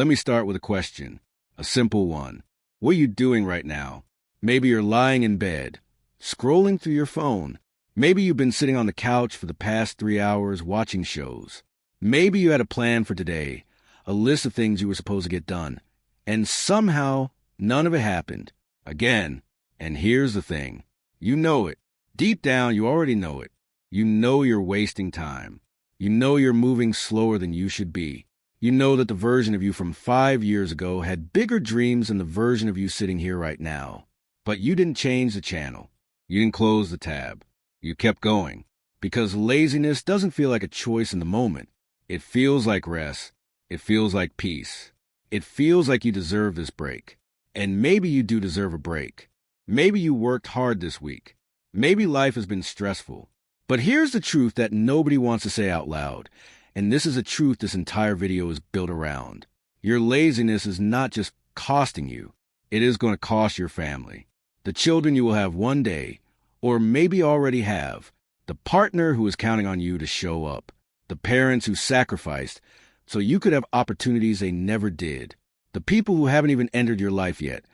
Let me start with a question, a simple one. What are you doing right now? Maybe you're lying in bed, scrolling through your phone. Maybe you've been sitting on the couch for the past 3 hours watching shows. Maybe you had a plan for today, a list of things you were supposed to get done, and somehow none of it happened. Again, and here's the thing. You know it. Deep down, you already know it. You know you're wasting time. You know you're moving slower than you should be. You know that the version of you from 5 years ago had bigger dreams than the version of you sitting here right now. But you didn't change the channel. You didn't close the tab. You kept going. Because laziness doesn't feel like a choice in the moment. It feels like rest. It feels like peace. It feels like you deserve this break. And maybe you do deserve a break. Maybe you worked hard this week. Maybe life has been stressful. But here's the truth that nobody wants to say out loud. And this is a truth this entire video is built around. Your laziness is not just costing you. It is going to cost your family. The children you will have one day, or maybe already have. The partner who is counting on you to show up. The parents who sacrificed so you could have opportunities they never did. The people who haven't even entered your life yet,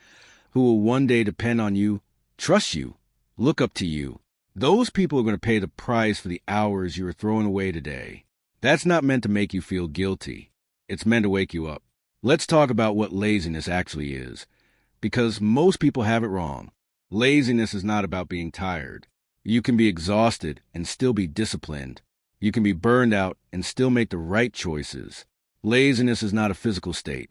who will one day depend on you, trust you, look up to you. Those people are going to pay the price for the hours you are throwing away today. That's not meant to make you feel guilty. It's meant to wake you up. Let's talk about what laziness actually is, because most people have it wrong. Laziness is not about being tired. You can be exhausted and still be disciplined. You can be burned out and still make the right choices. Laziness is not a physical state.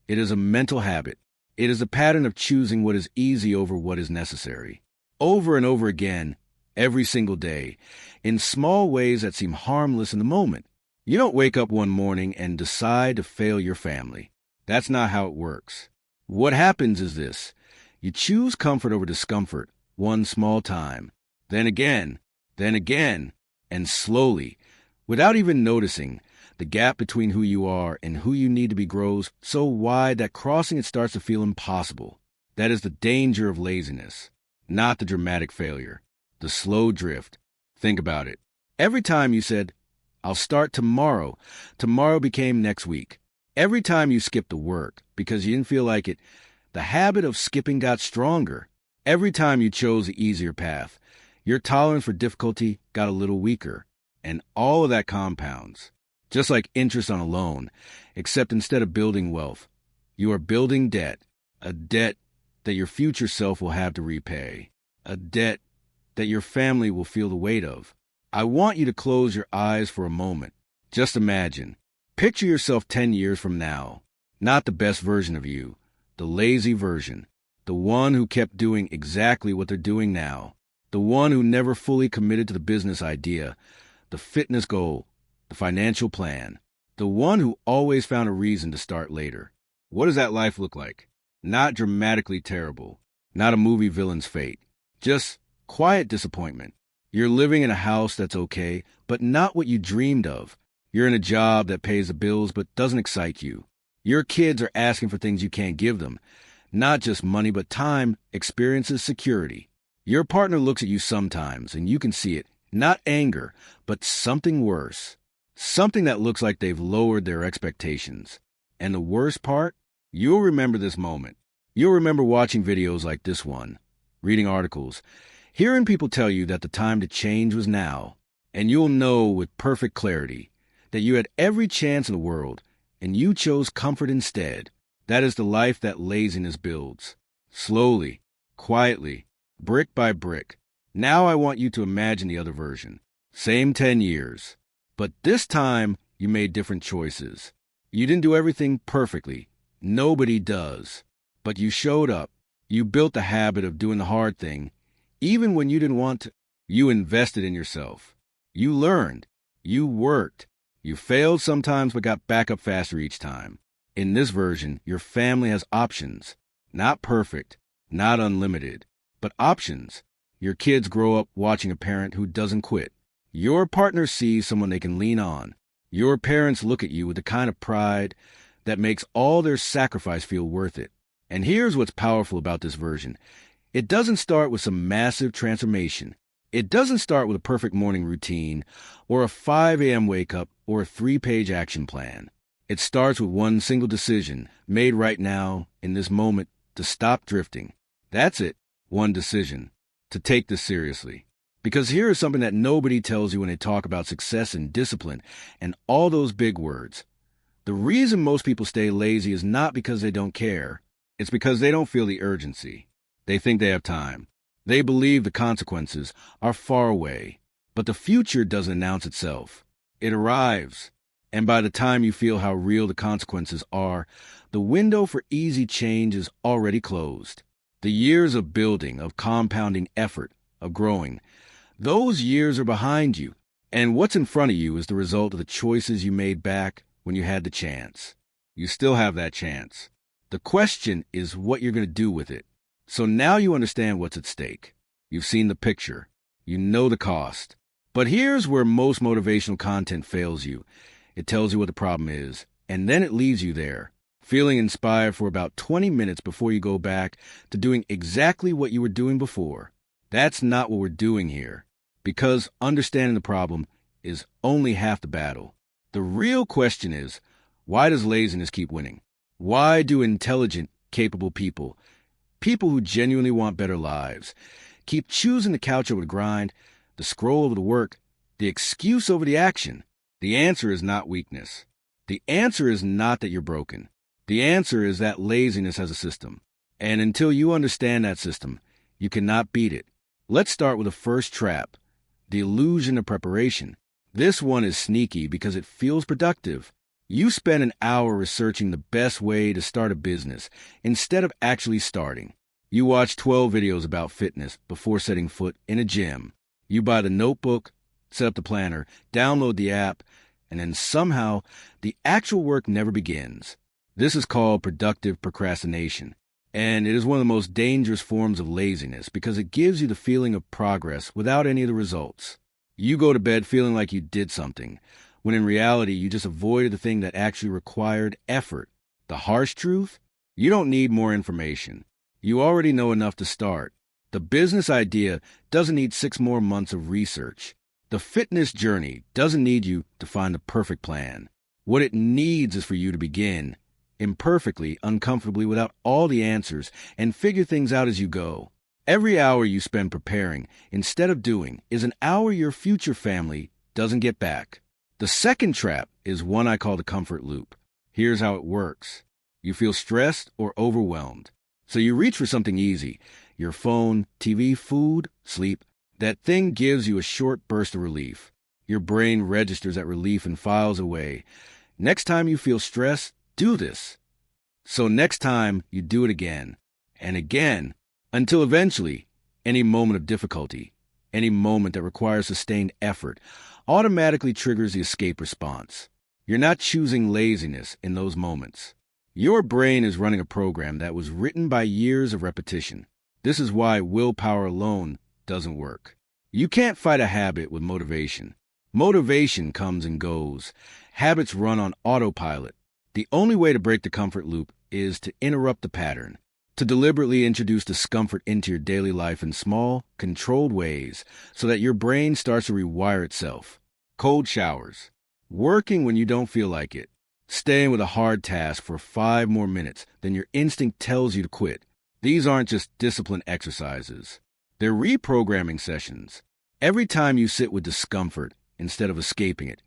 It is a mental habit. It is a pattern of choosing what is easy over what is necessary. Over and over again, every single day, in small ways that seem harmless in the moment. You don't wake up one morning and decide to fail your family. That's not how it works. What happens is this. You choose comfort over discomfort, one small time. Then again, and slowly, without even noticing, the gap between who you are and who you need to be grows so wide that crossing it starts to feel impossible. That is the danger of laziness, not the dramatic failure, the slow drift. Think about it. Every time you said, I'll start tomorrow, tomorrow became next week. Every time you skipped the work because you didn't feel like it, the habit of skipping got stronger. Every time you chose the easier path, your tolerance for difficulty got a little weaker, and all of that compounds. Just like interest on a loan, except instead of building wealth, you are building debt, a debt that your future self will have to repay, a debt that your family will feel the weight of. I want you to close your eyes for a moment. Just imagine. Picture yourself 10 years from now, not the best version of you, the lazy version, the one who kept doing exactly what they're doing now, the one who never fully committed to the business idea, the fitness goal, the financial plan, the one who always found a reason to start later. What does that life look like? Not dramatically terrible, not a movie villain's fate, just quiet disappointment. You're living in a house that's okay, but not what you dreamed of. You're in a job that pays the bills but doesn't excite you. Your kids are asking for things you can't give them, not just money but time, experiences, security. Your partner looks at you sometimes and you can see it, not anger, but something worse. Something that looks like they've lowered their expectations. And the worst part? You'll remember this moment. You'll remember watching videos like this one, reading articles, hearing people tell you that the time to change was now. And you'll know with perfect clarity that you had every chance in the world, and you chose comfort instead. That is the life that laziness builds. Slowly, quietly, brick by brick. Now I want you to imagine the other version. Same 10 years. But this time, you made different choices. You didn't do everything perfectly. Nobody does. But you showed up. You built the habit of doing the hard thing, even when you didn't want to. You invested in yourself. You learned. You worked. You failed sometimes but got back up faster each time. In this version, your family has options. Not perfect, not unlimited, but options. Your kids grow up watching a parent who doesn't quit. Your partner sees someone they can lean on. Your parents look at you with the kind of pride that makes all their sacrifice feel worth it. And here's what's powerful about this version. It doesn't start with some massive transformation. It doesn't start with a perfect morning routine or a 5 a.m. wake up or a 3-page action plan. It starts with one single decision made right now, in this moment, to stop drifting. That's it. One decision. To take this seriously. Because here is something that nobody tells you when they talk about success and discipline and all those big words. The reason most people stay lazy is not because they don't care. It's because they don't feel the urgency. They think they have time. They believe the consequences are far away. But the future doesn't announce itself. It arrives. And by the time you feel how real the consequences are, the window for easy change is already closed. The years of building, of compounding effort, of growing, those years are behind you. And what's in front of you is the result of the choices you made back when you had the chance. You still have that chance. The question is what you're going to do with it. So now you understand what's at stake. You've seen the picture. You know the cost. But here's where most motivational content fails you. It tells you what the problem is, and then it leaves you there, feeling inspired for about 20 minutes before you go back to doing exactly what you were doing before. That's not what we're doing here, because understanding the problem is only half the battle. The real question is, why does laziness keep winning? Why do intelligent, capable people who genuinely want better lives, keep choosing the couch over the grind, the scroll over the work, the excuse over the action? The answer is not weakness. The answer is not that you're broken. The answer is that laziness has a system. And until you understand that system, you cannot beat it. Let's start with the first trap, the illusion of preparation. This one is sneaky because it feels productive. You spend an hour researching the best way to start a business instead of actually starting. You watch 12 videos about fitness before setting foot in a gym. You buy the notebook, set up the planner, download the app, and then somehow the actual work never begins. This is called productive procrastination, and it is one of the most dangerous forms of laziness because it gives you the feeling of progress without any of the results. You go to bed feeling like you did something, when in reality you just avoided the thing that actually required effort. The harsh truth? You don't need more information. You already know enough to start. The business idea doesn't need 6 more months of research. The fitness journey doesn't need you to find the perfect plan. What it needs is for you to begin, imperfectly, uncomfortably, without all the answers, and figure things out as you go. Every hour you spend preparing, instead of doing, is an hour your future family doesn't get back. The second trap is one I call the comfort loop. Here's how it works. You feel stressed or overwhelmed. So you reach for something easy. Your phone, TV, food, sleep. That thing gives you a short burst of relief. Your brain registers that relief and files away. Next time you feel stressed, do this. So next time you do it again and again until eventually any moment of difficulty, any moment that requires sustained effort, automatically triggers the escape response. You're not choosing laziness in those moments. Your brain is running a program that was written by years of repetition. This is why willpower alone doesn't work. You can't fight a habit with motivation. Motivation comes and goes. Habits run on autopilot. The only way to break the comfort loop is to interrupt the pattern, to deliberately introduce discomfort into your daily life in small, controlled ways so that your brain starts to rewire itself. Cold showers, working when you don't feel like it, staying with a hard task for 5 more minutes than your instinct tells you to quit. These aren't just discipline exercises. They're reprogramming sessions. Every time you sit with discomfort instead of escaping it,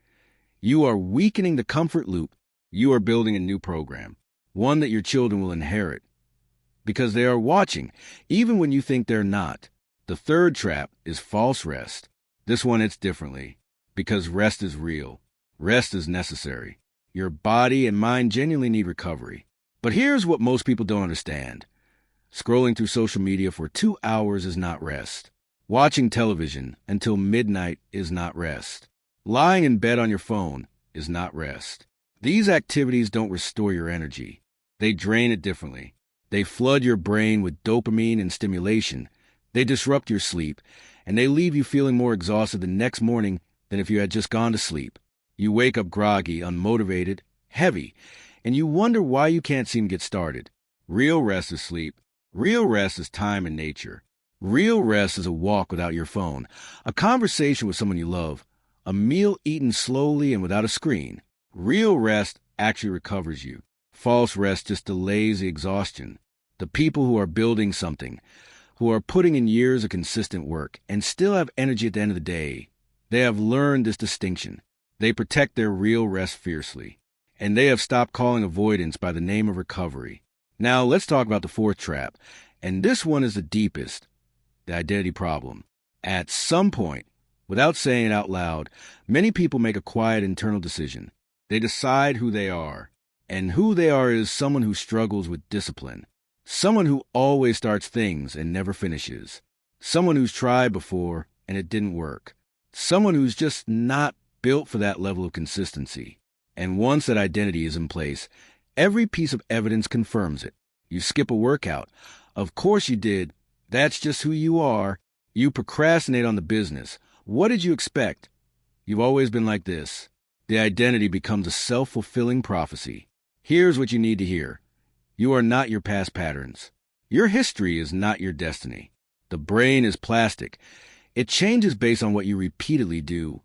you are weakening the comfort loop. You are building a new program, one that your children will inherit, because they are watching, even when you think they're not. The third trap is false rest. This one hits differently, because rest is real. Rest is necessary. Your body and mind genuinely need recovery. But here's what most people don't understand. Scrolling through social media for 2 hours is not rest. Watching television until midnight is not rest. Lying in bed on your phone is not rest. These activities don't restore your energy. They drain it differently. They flood your brain with dopamine and stimulation. They disrupt your sleep, and they leave you feeling more exhausted the next morning than if you had just gone to sleep. You wake up groggy, unmotivated, heavy, and you wonder why you can't seem to get started. Real rest is sleep. Real rest is time in nature. Real rest is a walk without your phone, a conversation with someone you love, a meal eaten slowly and without a screen. Real rest actually recovers you. False rest just delays the exhaustion. The people who are building something, who are putting in years of consistent work and still have energy at the end of the day, they have learned this distinction. They protect their real rest fiercely, and they have stopped calling avoidance by the name of recovery. Now, let's talk about the fourth trap, and this one is the deepest, the identity problem. At some point, without saying it out loud, many people make a quiet internal decision. They decide who they are, and who they are is someone who struggles with discipline, someone who always starts things and never finishes, someone who's tried before and it didn't work, someone who's just not built for that level of consistency. And once that identity is in place, every piece of evidence confirms it. You skip a workout. Of course you did. That's just who you are. You procrastinate on the business. What did you expect? You've always been like this. The identity becomes a self-fulfilling prophecy. Here's what you need to hear. You are not your past patterns. Your history is not your destiny. The brain is plastic. It changes based on what you repeatedly do,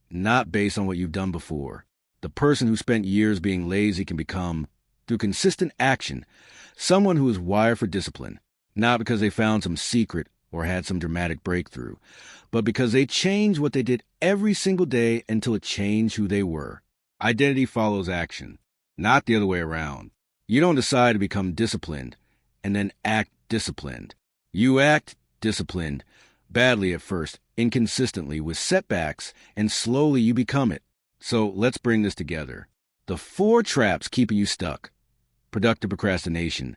not based on what you've done before. The person who spent years being lazy can become, through consistent action, someone who is wired for discipline, not because they found some secret or had some dramatic breakthrough, but because they changed what they did every single day until it changed who they were. Identity follows action, not the other way around. You don't decide to become disciplined and then act disciplined. You act disciplined, badly at first, inconsistently, with setbacks, and slowly you become it. So let's bring this together. The 4 traps keeping you stuck: productive procrastination,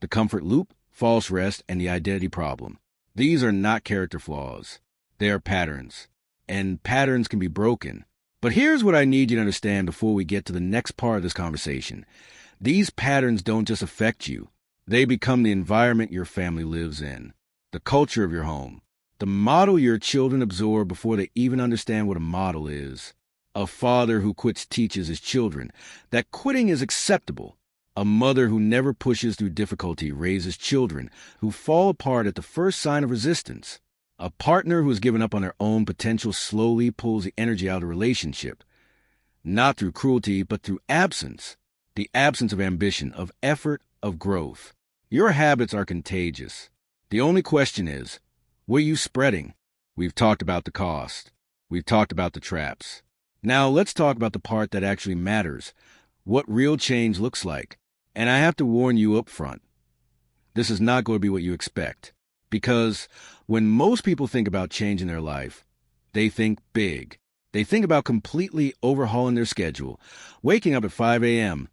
the comfort loop, false rest, and the identity problem. These are not character flaws. They are patterns. And patterns can be broken. But here's what I need you to understand before we get to the next part of this conversation. These patterns don't just affect you. They become the environment your family lives in, the culture of your home, the model your children absorb before they even understand what a model is. A father who quits teaches his children that quitting is acceptable. A mother who never pushes through difficulty raises children who fall apart at the first sign of resistance. A partner who has given up on their own potential slowly pulls the energy out of a relationship, not through cruelty, but through absence. The absence of ambition, of effort, of growth. Your habits are contagious. The only question is, what are you spreading? We've talked about the cost. We've talked about the traps. Now let's talk about the part that actually matters, what real change looks like. And I have to warn you up front, this is not going to be what you expect. Because when most people think about changing their life, they think big. They think about completely overhauling their schedule, waking up at 5 a.m.,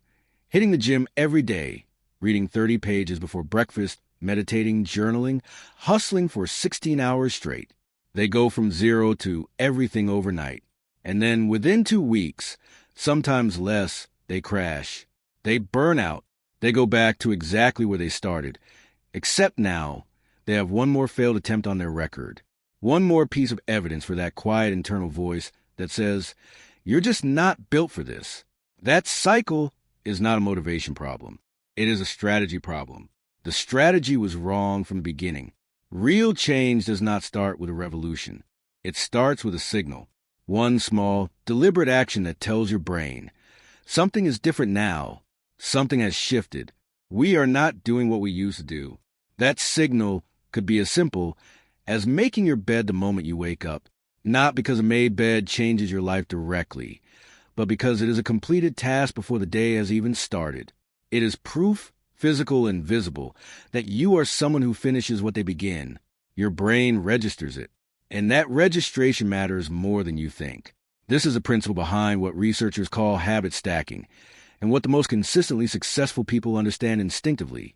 hitting the gym every day, reading 30 pages before breakfast, meditating, journaling, hustling for 16 hours straight. They go from 0 to everything overnight. And then within 2 weeks, sometimes less, they crash. They burn out. They go back to exactly where they started. Except now, they have one more failed attempt on their record. One more piece of evidence for that quiet internal voice that says, you're just not built for this. That cycle is not a motivation problem. It is a strategy problem. The strategy was wrong from the beginning. Real change does not start with a revolution. It starts with a signal. One small, deliberate action that tells your brain, something is different now. Something has shifted. We are not doing what we used to do. That signal could be as simple as making your bed the moment you wake up, not because a made bed changes your life directly, but because it is a completed task before the day has even started. It is proof, physical and visible, that you are someone who finishes what they begin. Your brain registers it, and that registration matters more than you think. This is a principle behind what researchers call habit stacking, and what the most consistently successful people understand instinctively.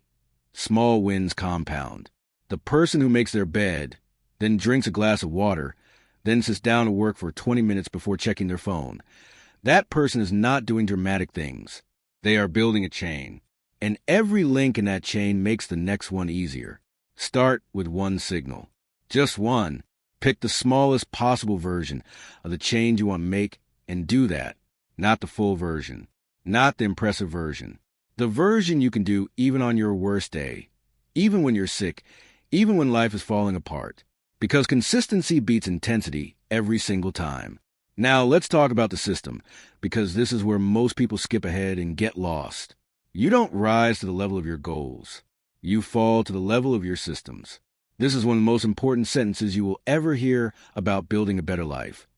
Small wins compound. The person who makes their bed, then drinks a glass of water, then sits down to work for 20 minutes before checking their phone, that person is not doing dramatic things. They are building a chain. And every link in that chain makes the next one easier. Start with one signal. Just one. Pick the smallest possible version of the change you want to make and do that. Not the full version. Not the impressive version. The version you can do even on your worst day. Even when you're sick. Even when life is falling apart. Because consistency beats intensity every single time. Now, let's talk about the system, because this is where most people skip ahead and get lost. You don't rise to the level of your goals. You fall to the level of your systems. This is one of the most important sentences you will ever hear about building a better life.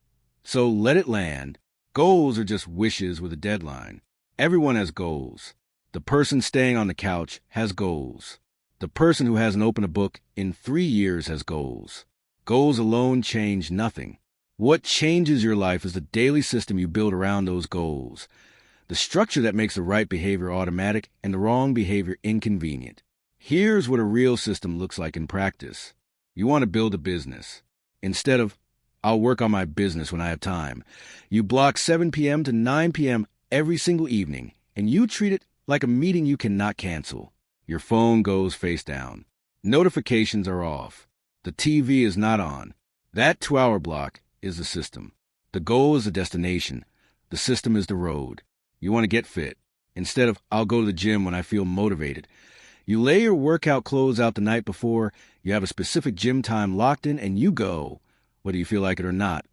So let it land. Goals are just wishes with a deadline. Everyone has goals. The person staying on the couch has goals. The person who hasn't opened a book in 3 years has goals. Goals alone change nothing. What changes your life is the daily system you build around those goals. The structure that makes the right behavior automatic and the wrong behavior inconvenient. Here's what a real system looks like in practice. You want to build a business. Instead of, I'll work on my business when I have time, you block 7 p.m. to 9 p.m. every single evening, and you treat it like a meeting you cannot cancel. Your phone goes face down. Notifications are off. The TV is not on. That 2-hour block is the system. The goal is the destination. The system is the road. You want to get fit. Instead of, I'll go to the gym when I feel motivated, you lay your workout clothes out the night before, you have a specific gym time locked in, and you go, whether you feel like it or not.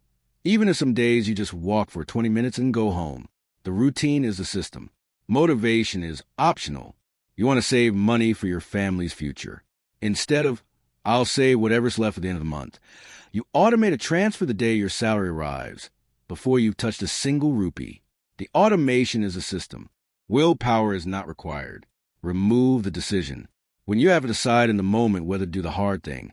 Even if some days you just walk for 20 minutes and go home. The routine is the system. Motivation is optional. You want to save money for your family's future. Instead of, I'll save whatever's left at the end of the month, you automate a transfer the day your salary arrives, before you've touched a single rupee. The automation is a system. Willpower is not required. Remove the decision. When you have to decide in the moment whether to do the hard thing,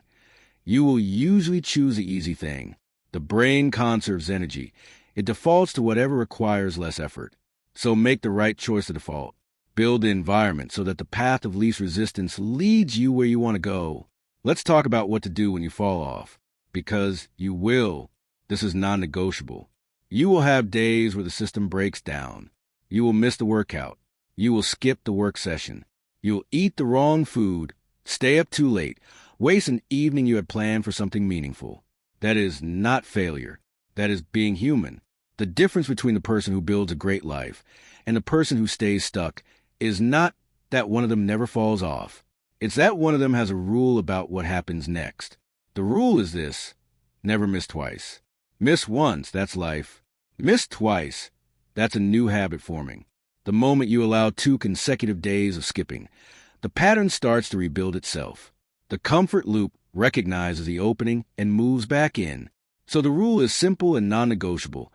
you will usually choose the easy thing. The brain conserves energy. It defaults to whatever requires less effort. So make the right choice to default. Build the environment so that the path of least resistance leads you where you want to go. Let's talk about what to do when you fall off. Because you will. This is non-negotiable. You will have days where the system breaks down. You will miss the workout. You will skip the work session. You will eat the wrong food, stay up too late, waste an evening you had planned for something meaningful. That is not failure. That is being human. The difference between the person who builds a great life and the person who stays stuck is not that one of them never falls off. It's that one of them has a rule about what happens next. The rule is this: never miss twice. Miss once, that's life. Miss twice, that's a new habit forming. The moment you allow 2 consecutive days of skipping, the pattern starts to rebuild itself. The comfort loop recognizes the opening and moves back in. So the rule is simple and non-negotiable.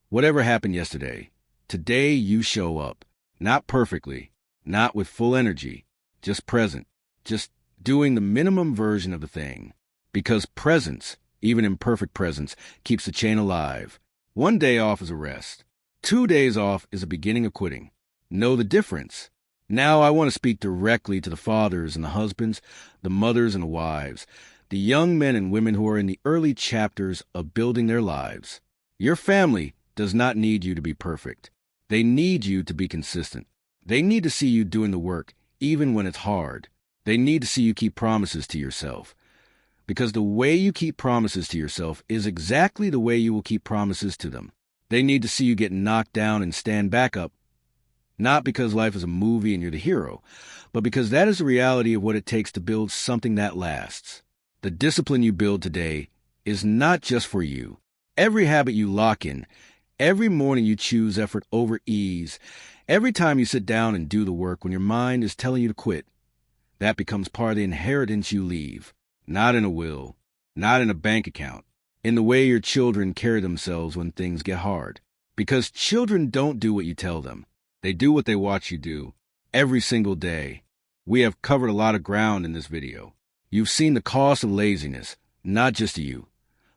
Whatever happened yesterday, today you show up. Not perfectly, not with full energy, just present, just doing the minimum version of the thing. Because presence, even imperfect presence, keeps the chain alive. 1 day off is a rest. 2 days off is a beginning of quitting. Know the difference. Now I want to speak directly to the fathers and the husbands, the mothers and the wives, the young men and women who are in the early chapters of building their lives. Your family does not need you to be perfect. They need you to be consistent. They need to see you doing the work, even when it's hard. They need to see you keep promises to yourself. Because the way you keep promises to yourself is exactly the way you will keep promises to them. They need to see you get knocked down and stand back up, not because life is a movie and you're the hero, but because that is the reality of what it takes to build something that lasts. The discipline you build today is not just for you. Every habit you lock in, every morning you choose effort over ease, every time you sit down and do the work when your mind is telling you to quit, that becomes part of the inheritance you leave. Not in a will, not in a bank account, in the way your children carry themselves when things get hard. Because children don't do what you tell them. They do what they watch you do, every single day. We have covered a lot of ground in this video. You've seen the cost of laziness, not just to you,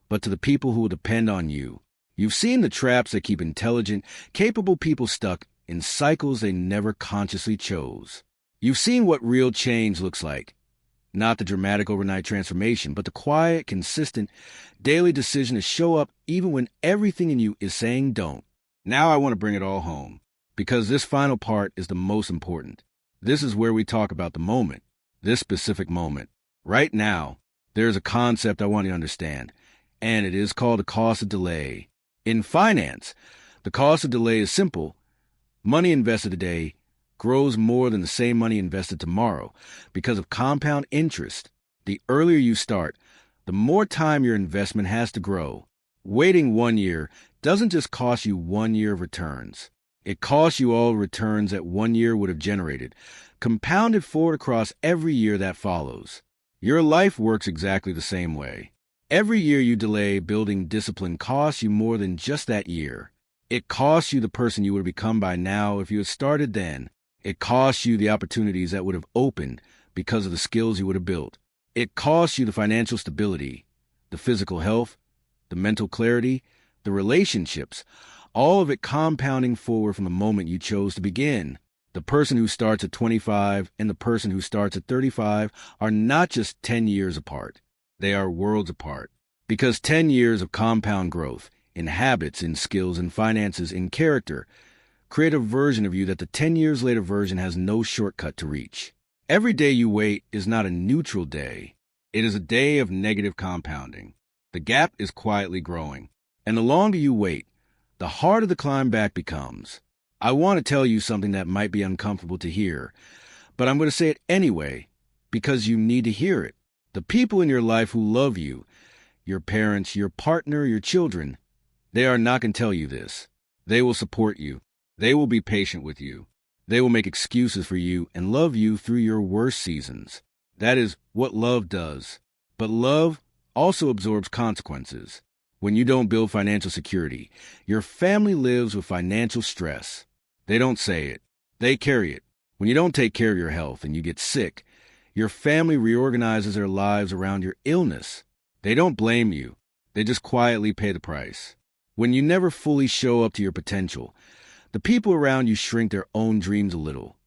but to the people who will depend on you. You've seen the traps that keep intelligent, capable people stuck in cycles they never consciously chose. You've seen what real change looks like. Not the dramatic overnight transformation, but the quiet, consistent, daily decision to show up even when everything in you is saying don't. Now I want to bring it all home, because this final part is the most important. This is where we talk about the moment, this specific moment. Right now, there is a concept I want you to understand, and it is called the cost of delay. In finance, the cost of delay is simple. Money invested today grows more than the same money invested tomorrow because of compound interest. The earlier you start, the more time your investment has to grow. Waiting 1 year doesn't just cost you 1 year of returns. It costs you all returns that 1 year would have generated, compounded forward across every year that follows. Your life works exactly the same way. Every year you delay building discipline costs you more than just that year. It costs you the person you would have become by now if you had started then. It costs you the opportunities that would have opened because of the skills you would have built. It costs you the financial stability, the physical health, the mental clarity, the relationships, all of it compounding forward from the moment you chose to begin. The person who starts at 25 and the person who starts at 35 are not just 10 years apart. They are worlds apart. Because 10 years of compound growth in habits, in skills, in finances, in character create a version of you that the 10 years later version has no shortcut to reach. Every day you wait is not a neutral day. It is a day of negative compounding. The gap is quietly growing. And the longer you wait, the harder the climb back becomes. I want to tell you something that might be uncomfortable to hear, but I'm going to say it anyway because you need to hear it. The people in your life who love you, your parents, your partner, your children, they are not going to tell you this. They will support you. They will be patient with you. They will make excuses for you and love you through your worst seasons. That is what love does. But love also absorbs consequences. When you don't build financial security, your family lives with financial stress. They don't say it. They carry it. When you don't take care of your health and you get sick, your family reorganizes their lives around your illness. They don't blame you. They just quietly pay the price. When you never fully show up to your potential, the people around you shrink their own dreams a little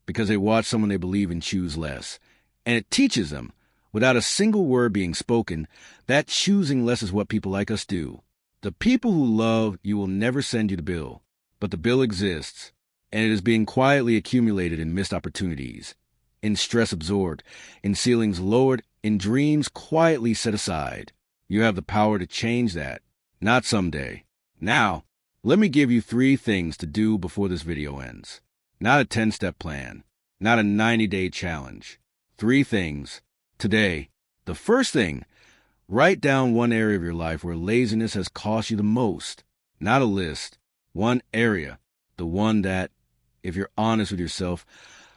because they watch someone they believe in choose less. And it teaches them, without a single word being spoken, that choosing less is what people like us do. The people who love you will never send you the bill, but the bill exists, and it is being quietly accumulated in missed opportunities, in stress absorbed, in ceilings lowered, in dreams quietly set aside. You have the power to change that, not someday. Now, let me give you 3 things to do before this video ends. Not a 10-step plan, not a 90-day challenge. 3 things. Today, the first thing, write down one area of your life where laziness has cost you the most. Not a list. One area. The one that, if you're honest with yourself,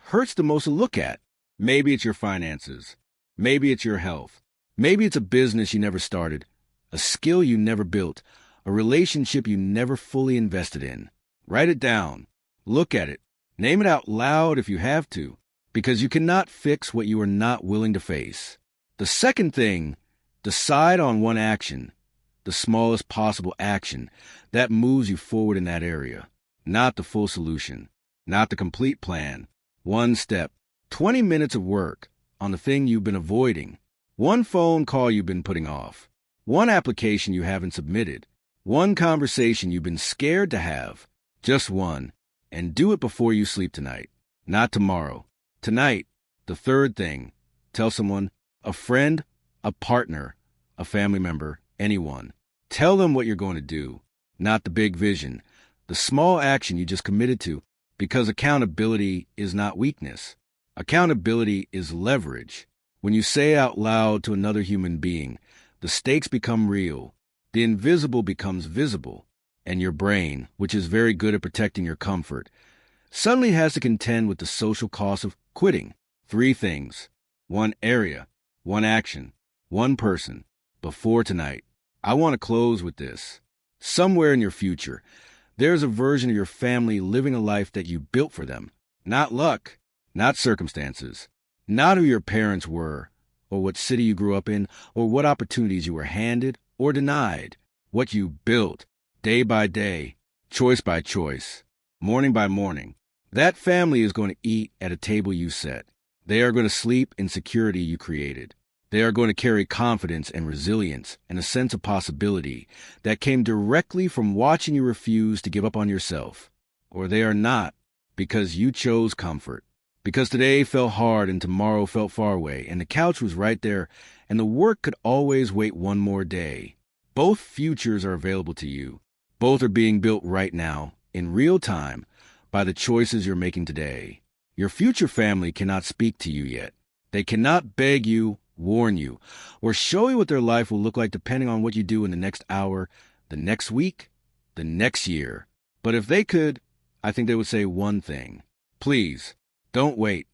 hurts the most to look at. Maybe it's your finances. Maybe it's your health. Maybe it's a business you never started, a skill you never built, a relationship you never fully invested in. Write it down. Look at it. Name it out loud if you have to, because you cannot fix what you are not willing to face. The second thing, decide on one action, the smallest possible action that moves you forward in that area. Not the full solution, not the complete plan. One step, 20 minutes of work on the thing you've been avoiding, one phone call you've been putting off, one application you haven't submitted, one conversation you've been scared to have, just one, and do it before you sleep tonight, not tomorrow. Tonight, the third thing, tell someone, a friend, a partner, a family member, anyone. Tell them what you're going to do, not the big vision, the small action you just committed to, because accountability is not weakness. Accountability is leverage. When you say out loud to another human being, the stakes become real, the invisible becomes visible, and your brain, which is very good at protecting your comfort, suddenly has to contend with the social cost of quitting. 3 things, one area, one action, one person, before tonight. I want to close with this. Somewhere in your future, there's a version of your family living a life that you built for them. Not luck, not circumstances, not who your parents were, or what city you grew up in, or what opportunities you were handed or denied. What you built, day by day, choice by choice, morning by morning. That family is going to eat at a table you set. They are going to sleep in security you created. They are going to carry confidence and resilience and a sense of possibility that came directly from watching you refuse to give up on yourself. Or they are not, because you chose comfort. Because today felt hard and tomorrow felt far away, and the couch was right there, and the work could always wait one more day. Both futures are available to you. Both are being built right now, in real time, by the choices you're making today. Your future family cannot speak to you yet. They cannot beg you warn you, or show you what their life will look like depending on what you do in the next hour, the next week, the next year. But if they could, I think they would say one thing. Please, don't wait.